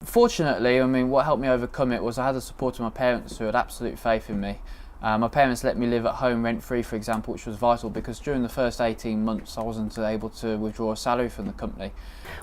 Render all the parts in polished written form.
Fortunately, I mean, what helped me overcome it was I had the support of my parents who had absolute faith in me. My parents let me live at home rent-free, for example, which was vital because during the first 18 months I wasn't able to withdraw a salary from the company.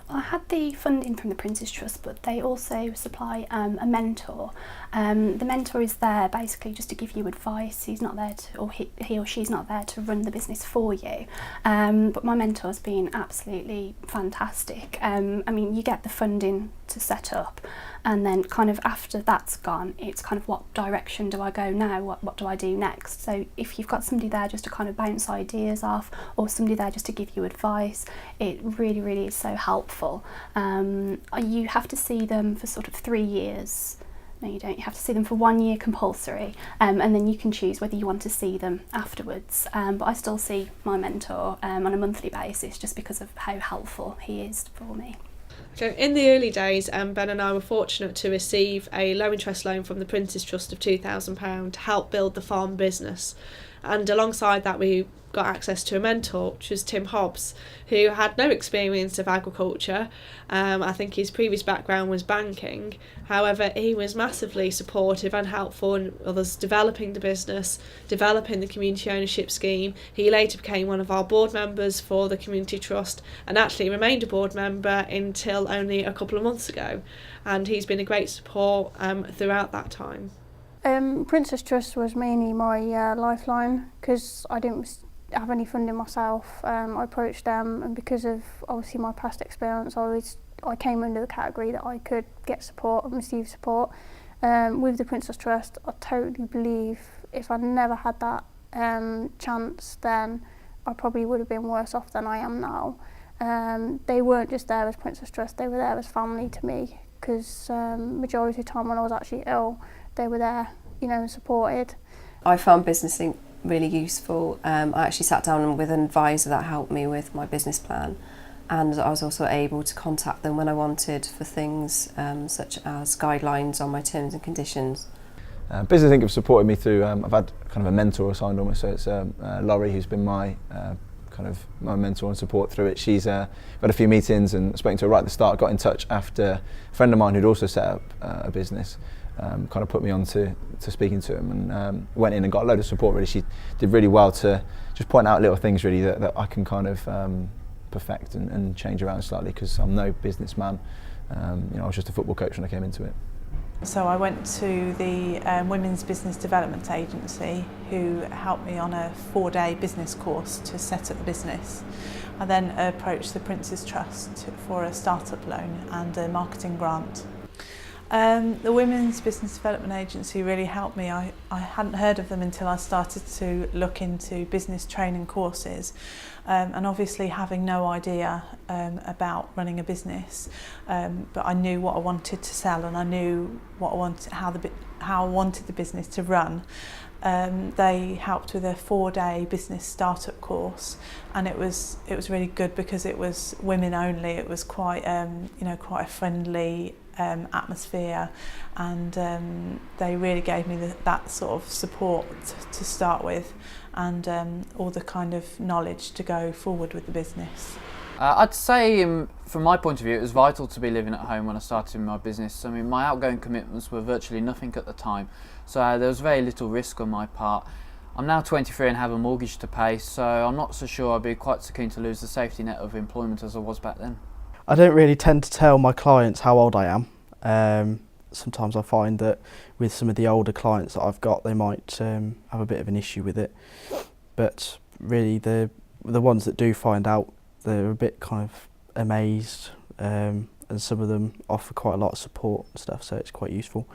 Well, I had the funding from the Prince's Trust, but they also supply a mentor. The mentor is there basically just to give you advice. He's not there to, or he or she's not there to run the business for you. But my mentor's been absolutely fantastic. I mean, you get the funding to set up, and then kind of after that's gone, it's kind of what direction do I go now? What do I do next? So if you've got somebody there just to kind of bounce ideas off, or somebody there just to give you advice, it really is so helpful. You have to see them for sort of 3 years. No, you don't. You have to see them for 1 year compulsory, and then you can choose whether you want to see them afterwards. But I still see my mentor on a monthly basis just because of how helpful he is for me. So in the early days, Ben and I were fortunate to receive a low interest loan from the Prince's Trust of £2,000 to help build the farm business. And alongside that, we got access to a mentor, which was Tim Hobbs, who had no experience of agriculture. I think his previous background was banking. However, he was massively supportive and helpful in others developing the business, developing the community ownership scheme. He later became one of our board members for the Community Trust and actually remained a board member until only a couple of months ago. And he's been a great support throughout that time. Prince's Trust was mainly my lifeline because I didn't have any funding myself. I approached them, and because of obviously my past experience, I came under the category that I could get support and receive support. With the Prince's Trust, I totally believe if I never had that chance, then I probably would have been worse off than I am now. They weren't just there as Prince's Trust, they were there as family to me, because majority of the time when I was actually ill, they were there, you know, and supported. I found businessing really useful. I actually sat down with an advisor that helped me with my business plan, and I was also able to contact them when I wanted for things such as guidelines on my terms and conditions. Business Inc. have supported me through, I've had kind of a mentor assigned almost, so it's Laurie who's been my my mentor and support through it. She's had a few meetings and spoken to her right at the start, got in touch after a friend of mine who'd also set up a business kind of put me on to speaking to him, and went in and got a load of support really. She did really well to just point out little things really that I can kind of perfect and change around slightly, because I'm no businessman. You know, I was just a football coach when I came into it. So I went to the Women's Business Development Agency, who helped me on a 4-day business course to set up the business. I then approached the Prince's Trust for a startup loan and a marketing grant. The Women's Business Development Agency really helped me. I hadn't heard of them until I started to look into business training courses, and obviously having no idea about running a business, but I knew what I wanted to sell, and I knew what I wanted, how I wanted the business to run. They helped with a 4-day business startup course, and it was really good because it was women only. It was quite quite a friendly atmosphere, and they really gave me that sort of support to start with, and all the kind of knowledge to go forward with the business. I'd say from my point of view it was vital to be living at home when I started my business. I mean, my outgoing commitments were virtually nothing at the time, so there was very little risk on my part. I'm now 23 and have a mortgage to pay, so I'm not so sure I'd be quite so keen to lose the safety net of employment as I was back then. I don't really tend to tell my clients how old I am. Sometimes I find that with some of the older clients that I've got, they might have a bit of an issue with it. But really, the ones that do find out, they're a bit kind of amazed, and some of them offer quite a lot of support and stuff, so it's quite useful.